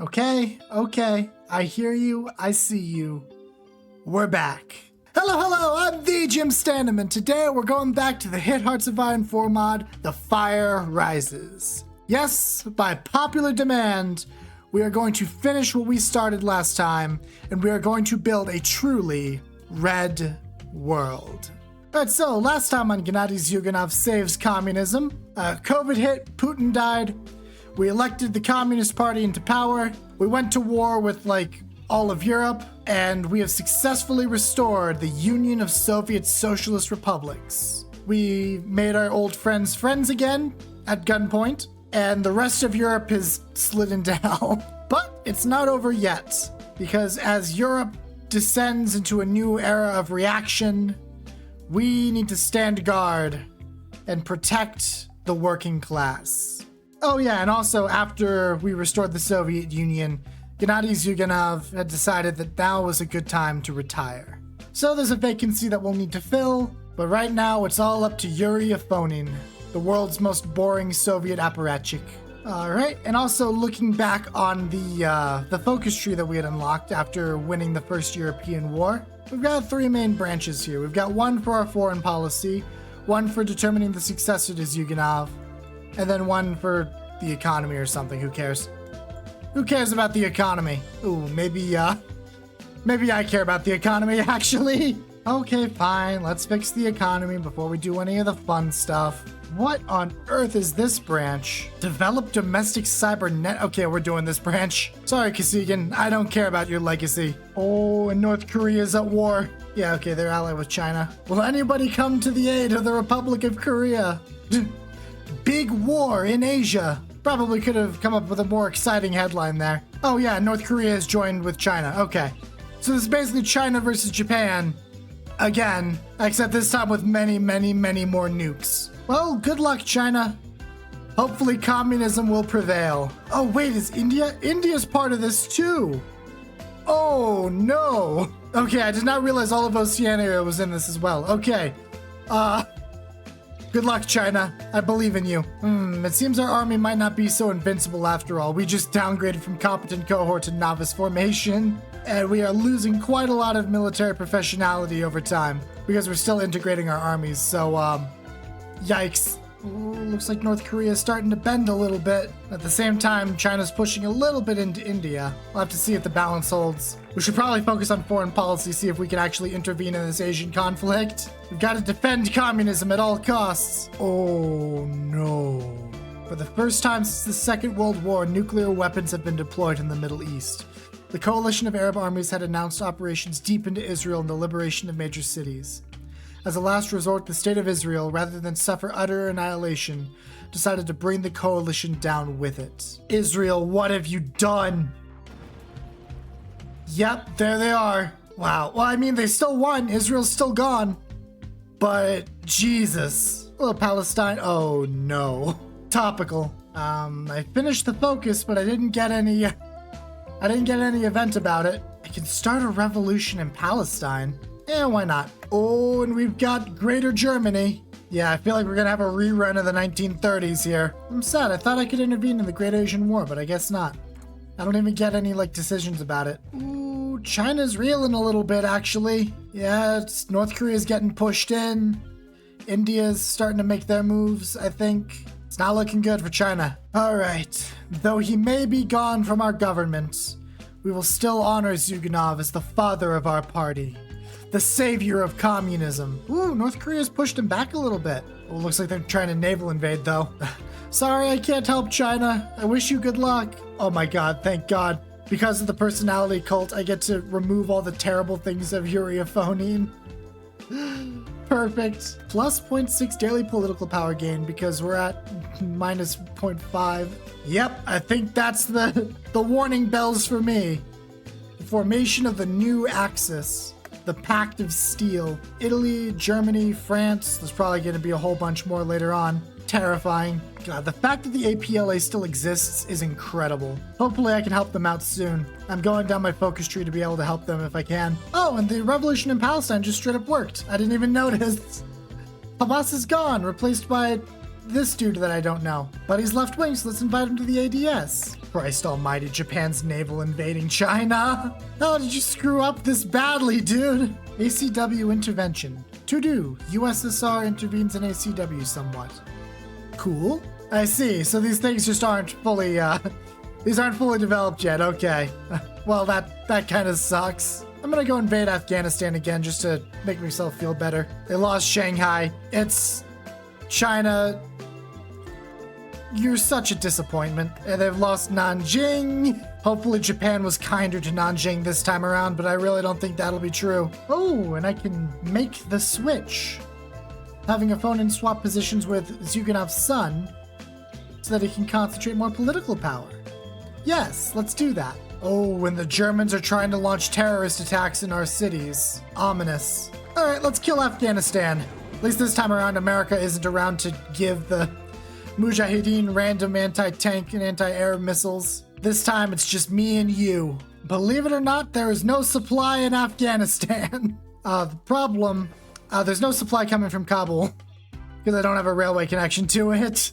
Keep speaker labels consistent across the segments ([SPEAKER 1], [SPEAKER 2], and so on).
[SPEAKER 1] Okay, okay. I hear you. I see you. We're back. Hello, I'm the Jim Standham, and today we're going back to the hit Hearts of Iron 4 mod, The Fire Rises. Yes, by popular demand, we are going to finish what we started last time, and we are going to build a truly red world. Alright, so last time on Gennady Zyuganov Saves Communism, COVID hit, Putin died, we elected the Communist Party into power, we went to war with, all of Europe, and we have successfully restored the Union of Soviet Socialist Republics. We made our old friends friends again at gunpoint, and the rest of Europe has slid into hell. But it's not over yet, because as Europe descends into a new era of reaction, we need to stand guard and protect the working class. Oh yeah, and also after we restored the Soviet Union, Gennady Zyuganov had decided that now was a good time to retire. So there's a vacancy that we'll need to fill, but right now it's all up to Yuri Afonin, the world's most boring Soviet apparatchik. Alright, and also looking back on the focus tree that we had unlocked after winning the first European war, we've got three main branches here. We've got one for our foreign policy, one for determining the successor to Zyuganov, and then one for the economy or something. Who cares? Who cares about the economy? Ooh, maybe I care about the economy, actually. Okay, fine. Let's fix the economy before we do any of the fun stuff. What on earth is this branch? Develop domestic cyber net. Okay, we're doing this branch. Sorry, Kosygin. I don't care about your legacy. Oh, and North Korea's at war. Yeah, okay, they're allied with China. Will anybody come to the aid of the Republic of Korea? Big war in Asia. Probably could have come up with a more exciting headline there. Oh yeah, North Korea has joined with China. Okay. So this is basically China versus Japan. Again, except this time with many, many, many more nukes. Well, good luck, China. Hopefully communism will prevail. Oh wait, is India? India's part of this too. Oh no. Okay, I did not realize all of Oceania was in this as well. Okay. Good luck, China. I believe in you. It seems our army might not be so invincible after all. We just downgraded from competent cohort to novice formation, and we are losing quite a lot of military professionality over time because we're still integrating our armies, so, yikes. Ooh, looks like North Korea is starting to bend a little bit. At the same time, China's pushing a little bit into India. We'll have to see if the balance holds. We should probably focus on foreign policy, see if we can actually intervene in this Asian conflict. We've got to defend communism at all costs. Oh no. For the first time since the Second World War, nuclear weapons have been deployed in the Middle East. The coalition of Arab armies had announced operations deep into Israel and the liberation of major cities. As a last resort, the state of Israel, rather than suffer utter annihilation, decided to bring the coalition down with it. Israel, what have you done? Yep, there they are. Wow. Well, I mean, they still won. Israel's still gone. But, Jesus. Hello, Palestine. Oh, no. Topical. I finished the focus, but I didn't get any event about it. I can start a revolution in Palestine. Yeah, why not? Oh, and we've got Greater Germany. Yeah, I feel like we're gonna have a rerun of the 1930s here. I'm sad. I thought I could intervene in the Great Asian War, but I guess not. I don't even get any, decisions about it. Ooh, China's reeling a little bit, actually. Yeah, North Korea's getting pushed in. India's starting to make their moves, I think. It's not looking good for China. All right. Though he may be gone from our government, we will still honor Zyuganov as the father of our party. The savior of communism. Ooh, North Korea's pushed him back a little bit. Oh, looks like they're trying to naval invade, though. Sorry, I can't help China. I wish you good luck. Oh my god, thank god. Because of the personality cult, I get to remove all the terrible things of Yuri Afonin. Perfect. Plus 0.6 daily political power gain because we're at minus 0.5. Yep, I think that's the warning bells for me. The formation of the new Axis. The Pact of Steel. Italy, Germany, France. There's probably going to be a whole bunch more later on. Terrifying. God, the fact that the APLA still exists is incredible. Hopefully I can help them out soon. I'm going down my focus tree to be able to help them if I can. Oh, and the revolution in Palestine just straight up worked. I didn't even notice. Hamas is gone, replaced by this dude that I don't know. But he's left wing, so let's invite him to the ADS. Christ almighty, Japan's naval invading China. How did you screw up this badly, dude? ACW intervention. To do. USSR intervenes in ACW somewhat. Cool. I see. So these things just aren't fully, these aren't fully developed yet. Okay. Well, that kind of sucks. I'm gonna go invade Afghanistan again just to make myself feel better. They lost Shanghai. It's China. You're such a disappointment. And they've lost Nanjing. Hopefully Japan was kinder to Nanjing this time around, but I really don't think that'll be true. Oh, and I can make the switch. Having a phone and swap positions with Zyuganov's son so that he can concentrate more political power. Yes, let's do that. Oh, and the Germans are trying to launch terrorist attacks in our cities. Ominous. All right, let's kill Afghanistan. At least this time around, America isn't around to give the Mujahideen random anti-tank and anti-air missiles. This time, it's just me and you. Believe it or not, there is no supply in Afghanistan. The problem, there's no supply coming from Kabul because I don't have a railway connection to it.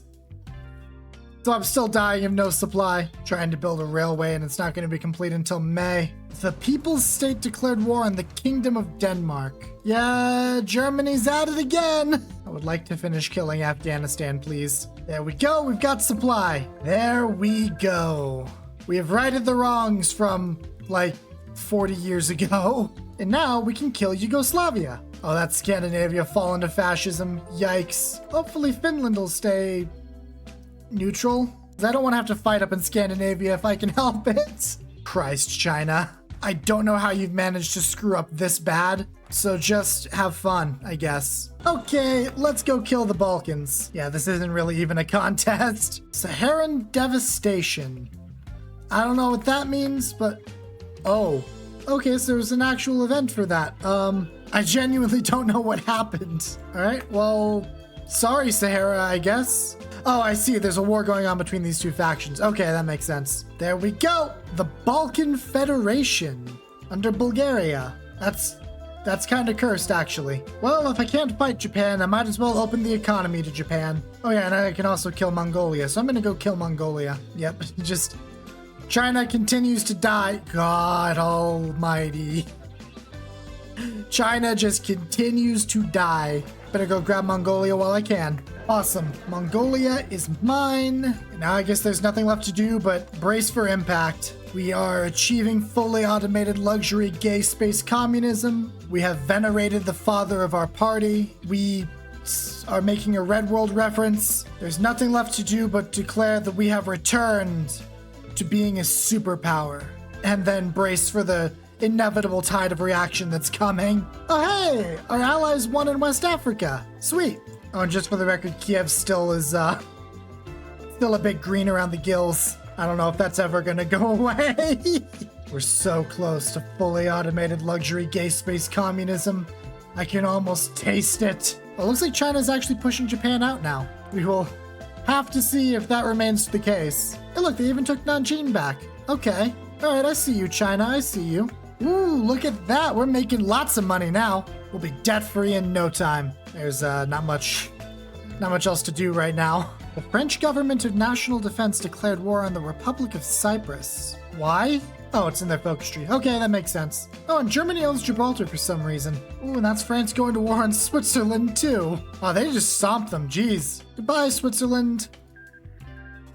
[SPEAKER 1] So I'm still dying of no supply. Trying to build a railway and it's not going to be complete until May. The People's State declared war on the Kingdom of Denmark. Yeah, Germany's at it again. I would like to finish killing Afghanistan, please. There we go, we've got supply. There we go. We have righted the wrongs from, like, 40 years ago. And now we can kill Yugoslavia. Oh, that's Scandinavia fallen to fascism. Yikes. Hopefully Finland will stay neutral. I don't want to have to fight up in Scandinavia if I can help it. Christ, China. I don't know how you've managed to screw up this bad, so just have fun, I guess. Okay, let's go kill the Balkans. Yeah, this isn't really even a contest. Saharan devastation. I don't know what that means, but... Oh. Okay, so there's an actual event for that. I genuinely don't know what happened. Alright, well... Sorry, Sahara, I guess. Oh, I see. There's a war going on between these two factions. Okay, that makes sense. There we go. The Balkan Federation under Bulgaria. That's kind of cursed, actually. Well, if I can't fight Japan, I might as well open the economy to Japan. Oh yeah, and I can also kill Mongolia, so I'm gonna go kill Mongolia. Yep, just... China continues to die. God almighty. China just continues to die. Better go grab Mongolia while I can. Awesome. Mongolia is mine. Now I guess there's nothing left to do but brace for impact. We are achieving fully automated luxury gay space communism. We have venerated the father of our party. We are making a Red World reference. There's nothing left to do but declare that we have returned to being a superpower. And then brace for the inevitable tide of reaction that's coming. Oh hey, our allies won in West Africa. Sweet. Oh, and just for the record, Kiev still is still a bit green around the gills. I don't know if that's ever gonna go away. We're so close to fully automated luxury gay space communism. I can almost taste it. Well, it looks like China's actually pushing Japan out now. We will have to see if that remains the case. Hey look, they even took Nanjing back. Okay. Alright, I see you, China. I see you. Ooh, look at that. We're making lots of money now. We'll be debt-free in no time. There's not much else to do right now. The French government of national defense declared war on the Republic of Cyprus. Why? Oh, it's in their focus tree. Okay, that makes sense. Oh, and Germany owns Gibraltar for some reason. Ooh, and that's France going to war on Switzerland, too. Oh, they just stomped them. Jeez. Goodbye, Switzerland.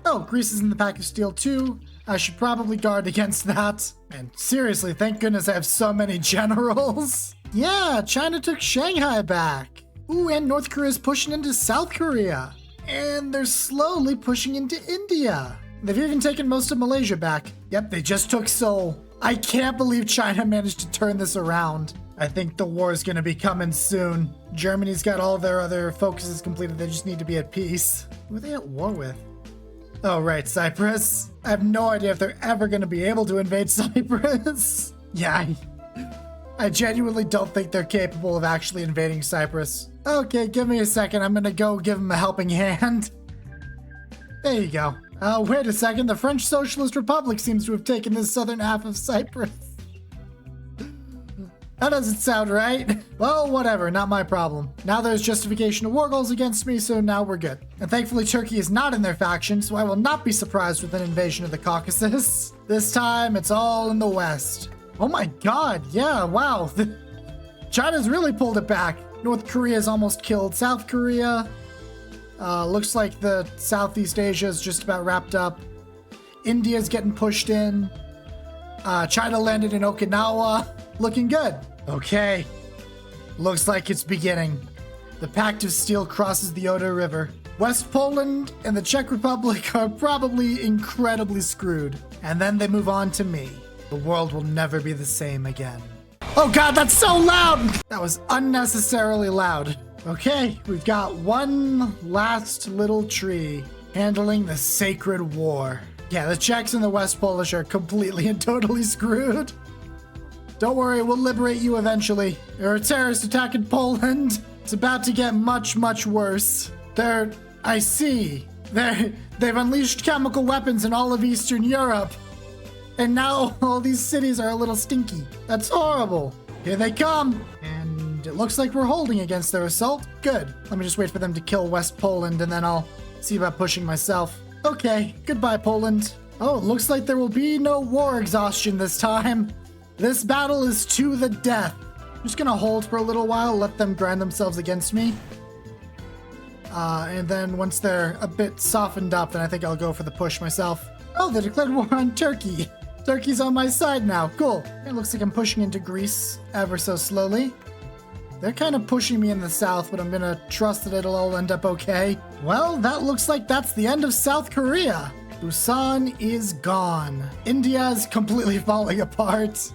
[SPEAKER 1] Oh, Greece is in the pack of steel, too. I should probably guard against that. And seriously, thank goodness I have so many generals. Yeah, China took Shanghai back. Ooh, and North Korea's pushing into South Korea. And they're slowly pushing into India. They've even taken most of Malaysia back. Yep, they just took Seoul. I can't believe China managed to turn this around. I think the war is going to be coming soon. Germany's got all their other focuses completed. They just need to be at peace. Who are they at war with? Oh, right, Cyprus. I have no idea if they're ever going to be able to invade Cyprus. Yeah, I genuinely don't think they're capable of actually invading Cyprus. Okay, give me a second. I'm going to go give them a helping hand. There you go. Wait a second. The French Socialist Republic seems to have taken the southern half of Cyprus. That doesn't sound right. Well, whatever, not my problem. Now there's justification of war goals against me, so now we're good. And thankfully Turkey is not in their faction, so I will not be surprised with an invasion of the Caucasus. This time, it's all in the west. Oh my god, yeah, wow. China's really pulled it back. North Korea's almost killed South Korea. Looks like the Southeast Asia is just about wrapped up. India's getting pushed in. China landed in Okinawa. Looking good. Okay. Looks like it's beginning. The Pact of Steel crosses the Oder River. West Poland and the Czech Republic are probably incredibly screwed. And then they move on to me. The world will never be the same again. Oh god, that's so loud! That was unnecessarily loud. Okay, we've got one last little tree handling the sacred war. Yeah, the Czechs and the West Polish are completely and totally screwed. Don't worry, we'll liberate you eventually. You're a terrorist attack in Poland. It's about to get much, much worse. I see. They've unleashed chemical weapons in all of Eastern Europe. And now all these cities are a little stinky. That's horrible. Here they come. And it looks like we're holding against their assault. Good. Let me just wait for them to kill West Poland and then I'll see about pushing myself. Okay, goodbye, Poland. Oh, it looks like there will be no war exhaustion this time. This battle is to the death. I'm just gonna hold for a little while, let them grind themselves against me. And then once they're a bit softened up, then I think I'll go for the push myself. Oh, they declared war on Turkey. Turkey's on my side now. Cool. It looks like I'm pushing into Greece ever so slowly. They're kind of pushing me in the south, but I'm gonna trust that it'll all end up okay. Well, that looks like that's the end of South Korea. Busan is gone. India is completely falling apart.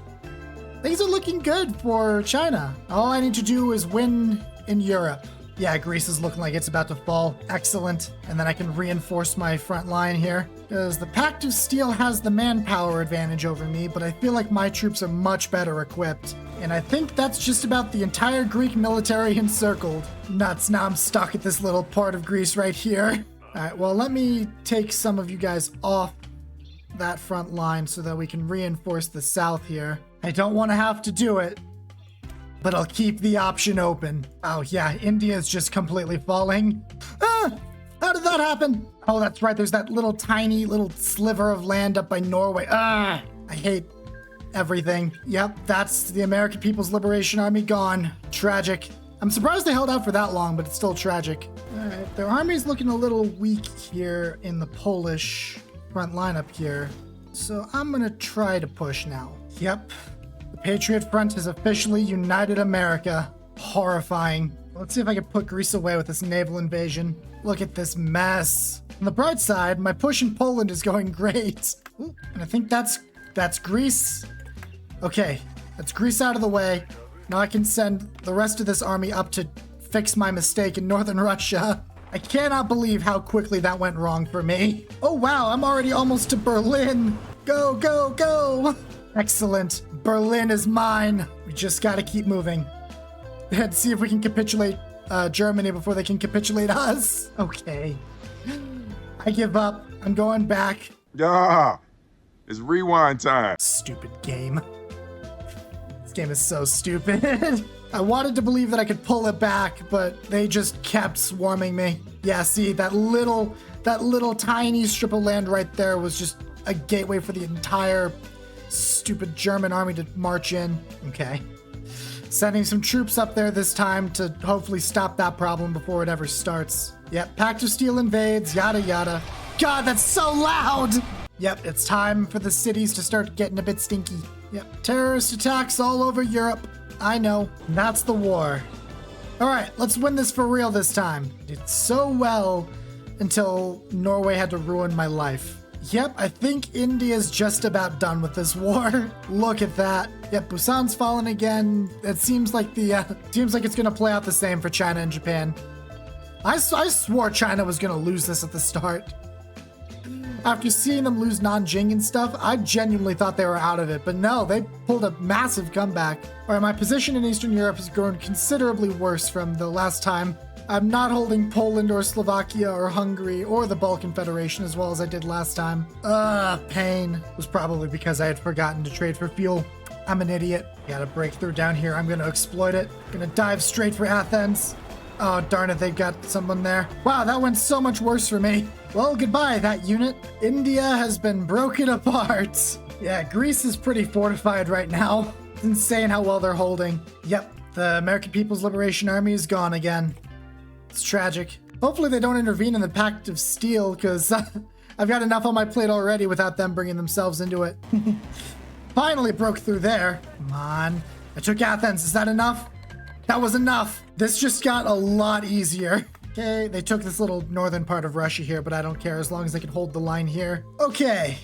[SPEAKER 1] Things are looking good for China. All I need to do is win in Europe. Yeah, Greece is looking like it's about to fall. Excellent. And then I can reinforce my front line here. Because the Pact of Steel has the manpower advantage over me, but I feel like my troops are much better equipped. And I think that's just about the entire Greek military encircled. Nuts, now I'm stuck at this little part of Greece right here. Alright, well, let me take some of you guys off that front line so that we can reinforce the south here. I don't want to have to do it, but I'll keep the option open. Oh yeah, India is just completely falling. Ah! How did that happen? Oh, that's right, there's that little tiny little sliver of land up by Norway. Ah! I hate everything. Yep, that's the American People's Liberation Army gone. Tragic. I'm surprised they held out for that long, but it's still tragic. Alright, their army's looking a little weak here in the Polish front line up here. So I'm gonna try to push now. Yep. The Patriot Front has officially united America. Horrifying. Let's see if I can put Greece away with this naval invasion. Look at this mess. On the bright side, my push in Poland is going great. Ooh, and I think that's Greece. Okay, that's Greece out of the way. Now I can send the rest of this army up to fix my mistake in northern Russia. I cannot believe how quickly that went wrong for me. Oh wow, I'm already almost to Berlin. Go, go, go. Excellent. Berlin is mine. We just gotta keep moving. Let's see if we can capitulate Germany before they can capitulate us. Okay. I give up. I'm going back.
[SPEAKER 2] Yeah, it's rewind time.
[SPEAKER 1] Stupid game. This game is so stupid. I wanted to believe that I could pull it back, but they just kept swarming me. Yeah, see, that little tiny strip of land right there was just a gateway for the entire stupid German army to march in. Okay. Sending some troops up there this time to hopefully stop that problem before it ever starts. Yep, Pact of Steel invades, yada yada. God, that's so loud! Yep, it's time for the cities to start getting a bit stinky. Yep, terrorist attacks all over Europe. I know, that's the war. All right, let's win this for real this time. Did so well until Norway had to ruin my life. Yep, I think India's just about done with this war. Look at that. Yep, Busan's fallen again. It seems like it's gonna play out the same for China and Japan. I swore China was gonna lose this at the start. After seeing them lose Nanjing and stuff, I genuinely thought they were out of it, but no, they pulled a massive comeback. All right, my position in Eastern Europe has grown considerably worse from the last time. I'm not holding Poland or Slovakia or Hungary or the Balkan Federation as well as I did last time. Pain. It was probably because I had forgotten to trade for fuel. I'm an idiot. Got a breakthrough down here. I'm gonna exploit it. Gonna dive straight for Athens. Oh, darn it, they've got someone there. Wow, that went so much worse for me. Well, goodbye, that unit. India has been broken apart. Yeah, Greece is pretty fortified right now. It's insane how well they're holding. Yep, the American People's Liberation Army is gone again. It's tragic. Hopefully they don't intervene in the Pact of Steel, because I've got enough on my plate already without them bringing themselves into it. Finally broke through there. Come on. I took Athens. Is that enough? That was enough. This just got a lot easier. Okay, they took this little northern part of Russia here, but I don't care as long as they can hold the line here. Okay.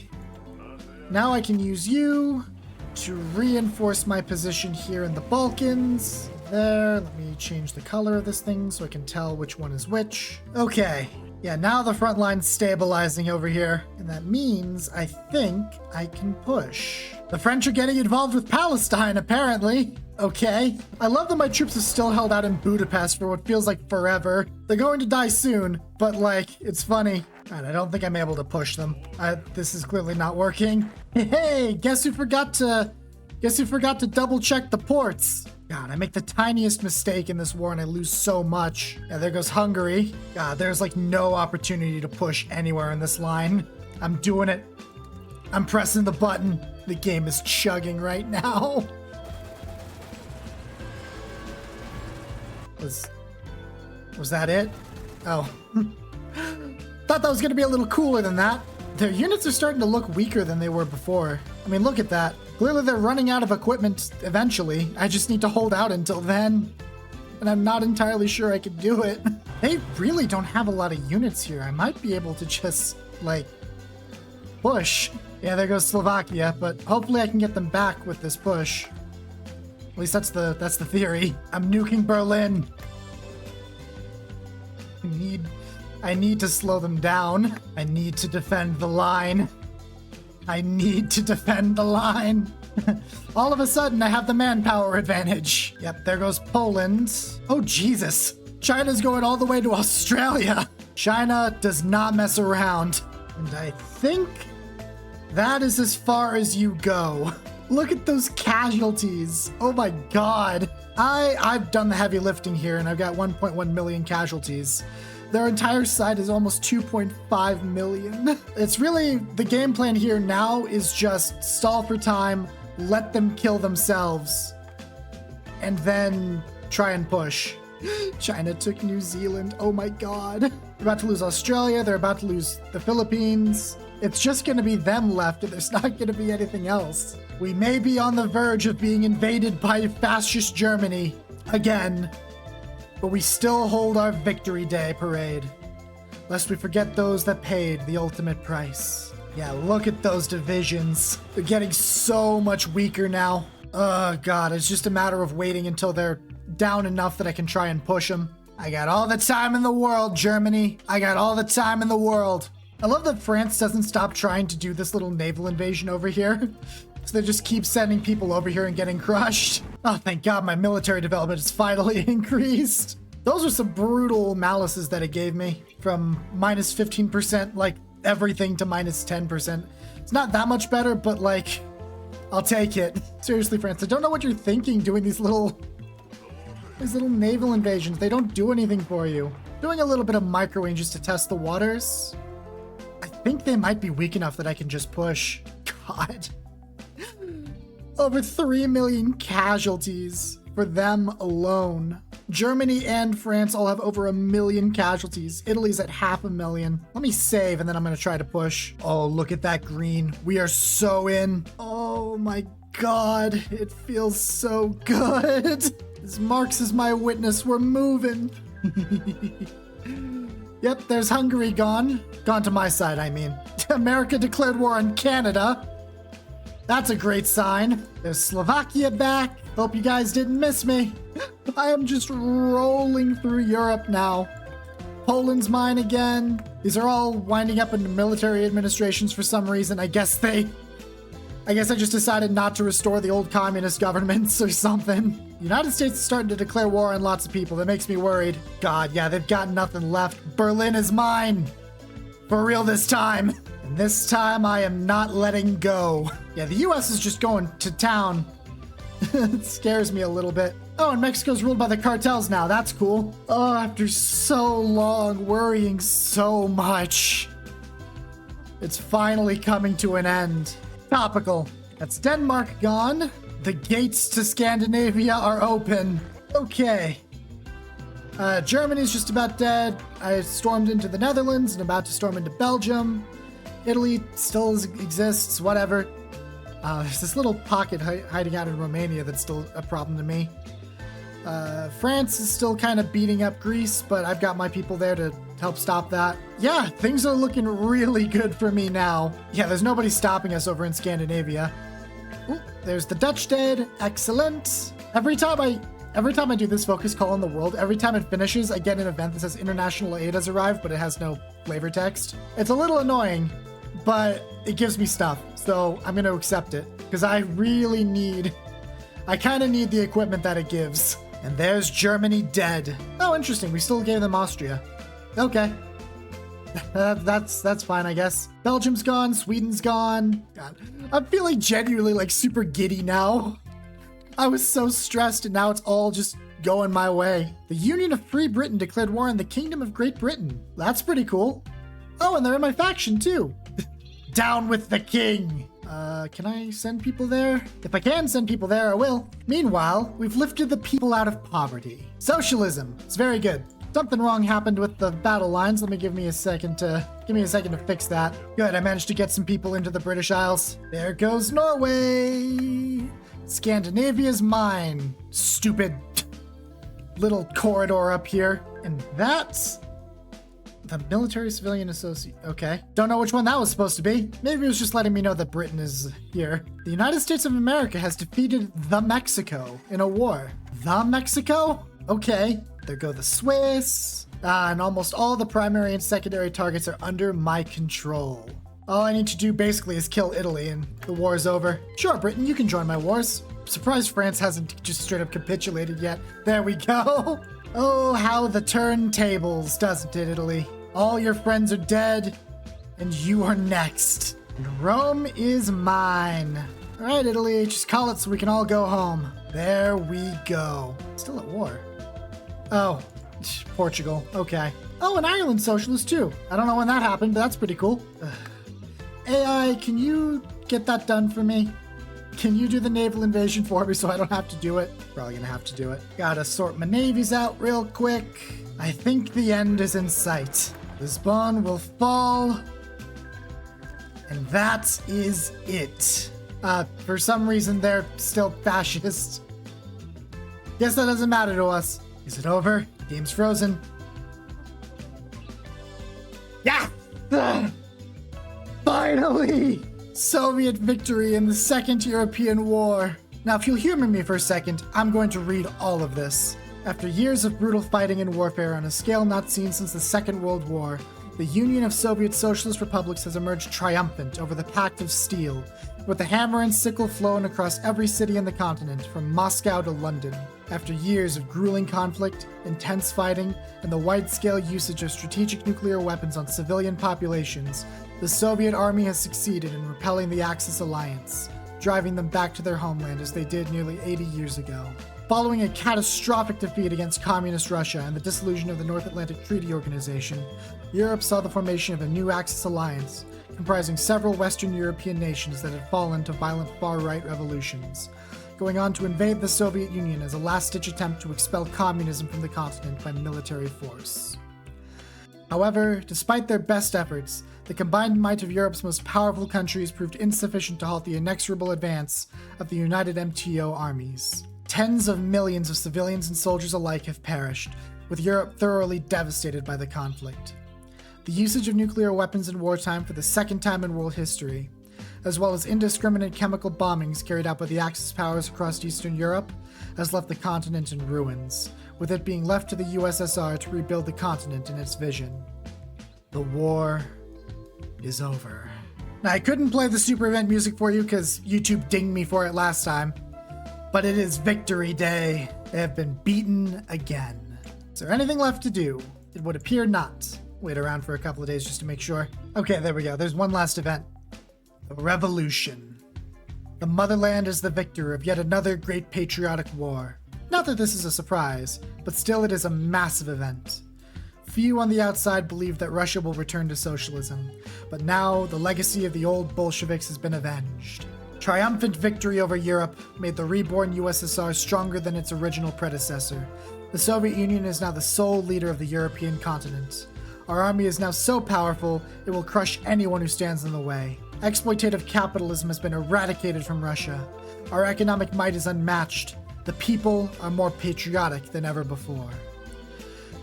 [SPEAKER 1] Now I can use you to reinforce my position here in the Balkans. There, let me change the color of this thing so I can tell which one is which. Okay. Yeah, now the front line's stabilizing over here, and that means I think I can push. The French are getting involved with Palestine, apparently. Okay. I love that my troops are still held out in Budapest for what feels like forever. They're going to die soon, but like, it's funny. And I don't think I'm able to push them. This is clearly not working. Hey, guess who forgot to double check the ports? God, I make the tiniest mistake in this war and I lose so much. Yeah, there goes Hungary. God, there's like no opportunity to push anywhere in this line. I'm doing it. I'm pressing the button. The game is chugging right now. Was that it? Oh. Thought that was gonna be a little cooler than that. Their units are starting to look weaker than they were before. I mean, look at that. Clearly they're running out of equipment eventually. I just need to hold out until then. And I'm not entirely sure I can do it. They really don't have a lot of units here. I might be able to just, like, push. Yeah, there goes Slovakia, but hopefully I can get them back with this push. At least that's the theory. I'm nuking Berlin. I need to slow them down. I need to defend the line. I need to defend the line. All of a sudden, I have the manpower advantage. Yep, there goes Poland. Oh, Jesus. China's going all the way to Australia. China does not mess around. And I think that is as far as you go. Look at those casualties. Oh my God. I've done the heavy lifting here and I've got 1.1 million casualties. Their entire side is almost 2.5 million. It's really, the game plan here now is just stall for time, let them kill themselves, and then try and push. China took New Zealand. Oh my God. They're about to lose Australia. They're about to lose the Philippines. It's just going to be them left, and there's not going to be anything else. We may be on the verge of being invaded by fascist Germany again, but we still hold our Victory Day parade, lest we forget those that paid the ultimate price. Yeah, look at those divisions. They're getting so much weaker now. Oh God, it's just a matter of waiting until they're down enough that I can try and push them. I got all the time in the world, Germany. I got all the time in the world. I love that France doesn't stop trying to do this little naval invasion over here. So they just keep sending people over here and getting crushed. Oh, thank God my military development has finally increased. Those are some brutal malices that it gave me. From minus 15%, like everything, to minus 10%. It's not that much better, but like, I'll take it. Seriously, France, I don't know what you're thinking doing these little naval invasions. They don't do anything for you. Doing a little bit of microwave just to test the waters. I think they might be weak enough that I can just push. God. Over 3 million casualties for them alone. Germany and France all have over 1 million casualties. Italy's at 500,000. Let me save and then I'm gonna try to push. Oh, look at that green. We are so in. Oh my God, it feels so good. As Marx is my witness, we're moving. Yep, there's Hungary gone. Gone to my side, I mean. America declared war on Canada. That's a great sign. There's Slovakia back. Hope you guys didn't miss me. I am just rolling through Europe now. Poland's mine again. These are all winding up in military administrations for some reason. I guess I just decided not to restore the old communist governments or something. The United States is starting to declare war on lots of people. That makes me worried. God, yeah, they've got nothing left. Berlin is mine. For real this time. And this time I am not letting go. Yeah, the US is just going to town It scares me a little bit. Oh, and Mexico's ruled by the cartels now. That's cool. Oh, after so long, worrying so much, it's finally coming to an end. Topical. That's Denmark gone. The gates to Scandinavia are open. Okay. Germany's just about dead. I stormed into the Netherlands and about to storm into Belgium. Italy still exists, whatever. There's this little pocket hiding out in Romania that's still a problem to me. France is still kind of beating up Greece, but I've got my people there to help stop that. Yeah, things are looking really good for me now. Yeah, there's nobody stopping us over in Scandinavia. Ooh, there's the Dutch dead. Excellent. Every time I do this focus call on the world, every time it finishes, I get an event that says international aid has arrived, but it has no flavor text. It's a little annoying, but it gives me stuff, so I'm going to accept it, because I kind of need the equipment that it gives. And there's Germany dead. Oh, interesting. We still gave them Austria. Okay. That's fine, I guess. Belgium's gone. Sweden's gone. God, I'm feeling genuinely like super giddy now. I was so stressed and now it's all just going my way. The Union of Free Britain declared war on the Kingdom of Great Britain. That's pretty cool. Oh, and they're in my faction too. Down with the king. Can I send people there? If I can send people there, I will. Meanwhile, we've lifted the people out of poverty. Socialism. It's very good. Something wrong happened with the battle lines. Give me a second to fix that. Good, I managed to get some people into the British Isles. There goes Norway. Scandinavia's mine. Stupid little corridor up here. And that's the military civilian associate. Okay. Don't know which one that was supposed to be. Maybe it was just letting me know that Britain is here. The United States of America has defeated the Mexico in a war. The Mexico? Okay. There go the Swiss. And almost all the primary and secondary targets are under my control. All I need to do basically is kill Italy and the war is over. Sure, Britain, you can join my wars. Surprised France hasn't just straight up capitulated yet. There we go. Oh, how the turntables, doesn't it, Italy? All your friends are dead, and you are next. And Rome is mine. All right, Italy, just call it so we can all go home. There we go. Still at war. Oh, Portugal. Okay. Oh, and Ireland's socialist too. I don't know when that happened, but that's pretty cool. AI, can you get that done for me? Can you do the naval invasion for me so I don't have to do it? Probably gonna have to do it. Gotta sort my navies out real quick. I think the end is in sight. Lisbon will fall. And that is it. For some reason, they're still fascist. Guess that doesn't matter to us. Is it over? Game's frozen. Yeah! Ugh. Finally! Soviet victory in the Second European War. Now, if you'll humor me for a second, I'm going to read all of this. After years of brutal fighting and warfare on a scale not seen since the Second World War, the Union of Soviet Socialist Republics has emerged triumphant over the Pact of Steel, with the hammer and sickle flown across every city in the continent, from Moscow to London. After years of grueling conflict, intense fighting, and the wide-scale usage of strategic nuclear weapons on civilian populations, the Soviet army has succeeded in repelling the Axis alliance, driving them back to their homeland as they did nearly 80 years ago. Following a catastrophic defeat against Communist Russia and the dissolution of the North Atlantic Treaty Organization, Europe saw the formation of a new Axis alliance, comprising several Western European nations that had fallen to violent far-right revolutions, going on to invade the Soviet Union as a last-ditch attempt to expel communism from the continent by military force. However, despite their best efforts, the combined might of Europe's most powerful countries proved insufficient to halt the inexorable advance of the united MTO armies. Tens of millions of civilians and soldiers alike have perished, with Europe thoroughly devastated by the conflict. The usage of nuclear weapons in wartime for the second time in world history, as well as indiscriminate chemical bombings carried out by the Axis powers across Eastern Europe, has left the continent in ruins, with it being left to the USSR to rebuild the continent in its vision. The war is over. Now, I couldn't play the super event music for you because YouTube dinged me for it last time, but it is Victory Day. They have been beaten again. Is there anything left to do? It would appear not. Wait around for a couple of days just to make sure. Okay, there we go. There's one last event. The Revolution. The motherland is the victor of yet another great patriotic war. Not that this is a surprise, but still it is a massive event. Few on the outside believe that Russia will return to socialism, but now the legacy of the old Bolsheviks has been avenged. Triumphant victory over Europe made the reborn USSR stronger than its original predecessor. The Soviet Union is now the sole leader of the European continent. Our army is now so powerful, it will crush anyone who stands in the way. Exploitative capitalism has been eradicated from Russia. Our economic might is unmatched. The people are more patriotic than ever before.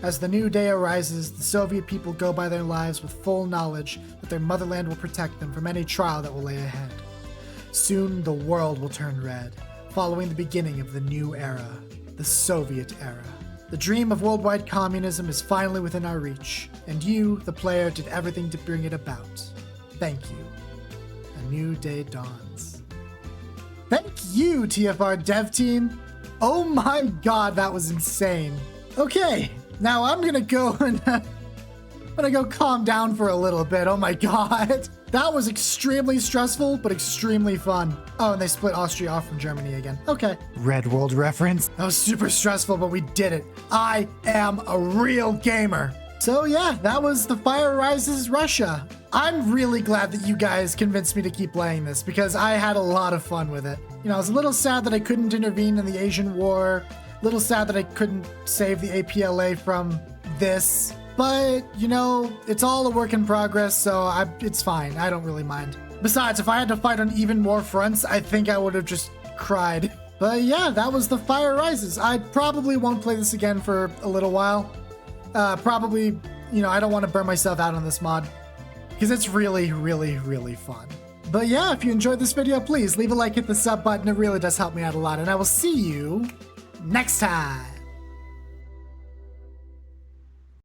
[SPEAKER 1] As the new day arises, the Soviet people go by their lives with full knowledge that their motherland will protect them from any trial that will lay ahead. Soon the world will turn red, following the beginning of the new era, the Soviet era. The dream of worldwide communism is finally within our reach, and you, the player, did everything to bring it about. Thank you. A new day dawns. Thank you, TFR dev team. Oh my god, that was insane. Okay, now I'm gonna go and calm down for a little bit. Oh my god. That was extremely stressful, but extremely fun. Oh, and they split Austria off from Germany again. Okay. Red World reference. That was super stressful, but we did it. I am a real gamer. So yeah, that was The Fire Rises Russia. I'm really glad that you guys convinced me to keep playing this because I had a lot of fun with it. You know, I was a little sad that I couldn't intervene in the Asian War. A little sad that I couldn't save the APLA from this. But, you know, it's all a work in progress, so it's fine. I don't really mind. Besides, if I had to fight on even more fronts, I think I would have just cried. But yeah, that was The Fire Rises. I probably won't play this again for a little while. Probably, you know, I don't want to burn myself out on this mod because it's really, really, really fun. But yeah, if you enjoyed this video, please leave a like, hit the sub button. It really does help me out a lot, and I will see you next time.